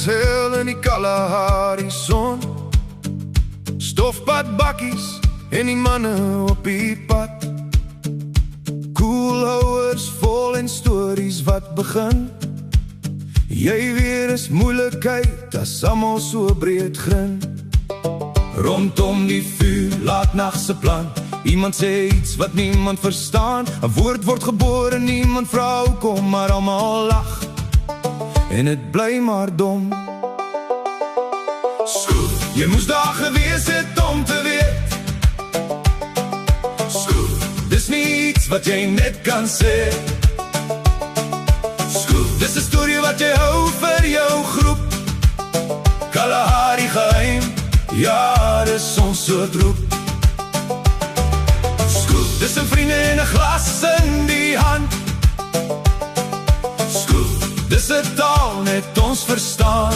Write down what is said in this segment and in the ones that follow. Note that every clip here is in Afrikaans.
heel in die Kalahari son. Stofpad bakkies en die manne op die pad. Koelhouers vol en stories wat begin. Jy weer is moeilikheid as almal so breed grin. Rondom die vuur, laatnagse plan. Iemand sê iets wat niemand verstaan. 'n woord word gebore, niemand vra hoekom, maar almal lag. En het bly maar dom. Skool, jy moes daar gewees het om te weet. Skool, dis nie iets wat jy net kan sê. Skool, dis 'n storie wat jy hou vir jou groep. Kalahari geheim, ja, dis ons soort roep. Skool, dis 'n vriende en 'n glas in die hand. Skool, dis 'n taal net ons verstaan.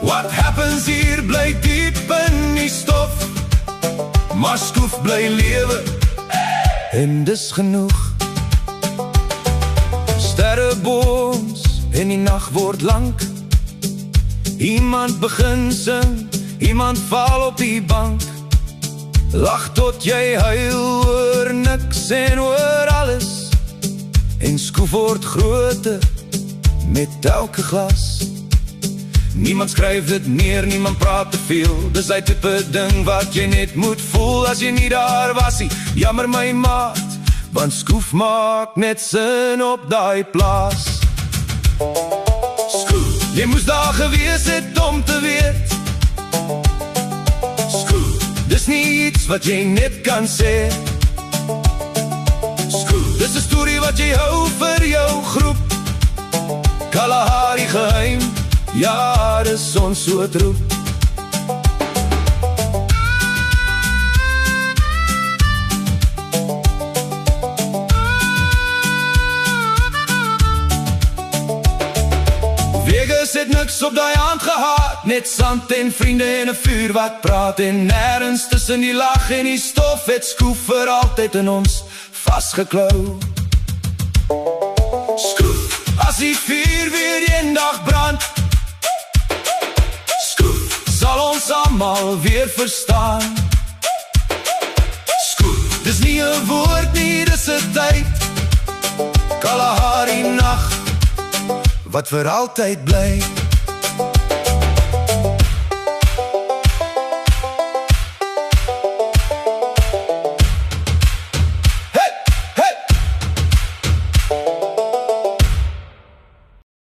What happens hier bly diep in die stof, maar Skoof bly lewe, en dis genoeg. Sterrebooms en die nag word lank. Iemand begin sing, iemand val op die bank. Lach tot jy huil oor niks en oor alles. En Skoof word groter met elke glas. Niemand skryf dit neer, niemand praat te veel. Dis die tipe ding wat jy net moet voel as jy nie daar was nie. Jammer my maat, want Skoof maak net sin op daai plaas. Skoof, jy moes daar gewees het om te weet. Skoof, dis nie iets wat jy net kan sê. Skoof, dis 'n storie wat jy hou vir jou groep. Kalahari geheim, ja, dis ons soort roep. Vegas het niks op daai aand gehad, net sand en vriende en 'n vuur wat praat. En nêrens tussen die lag en die stof het Skoof vir altyd in ons vasgeklou. Skoof, as die vuur weer eendag brand, Skoof, sal ons almal weer verstaan. Skoof, dis nie 'n woord nie, dis 'n tyd. Kalahari nag, wat vir altyd bly.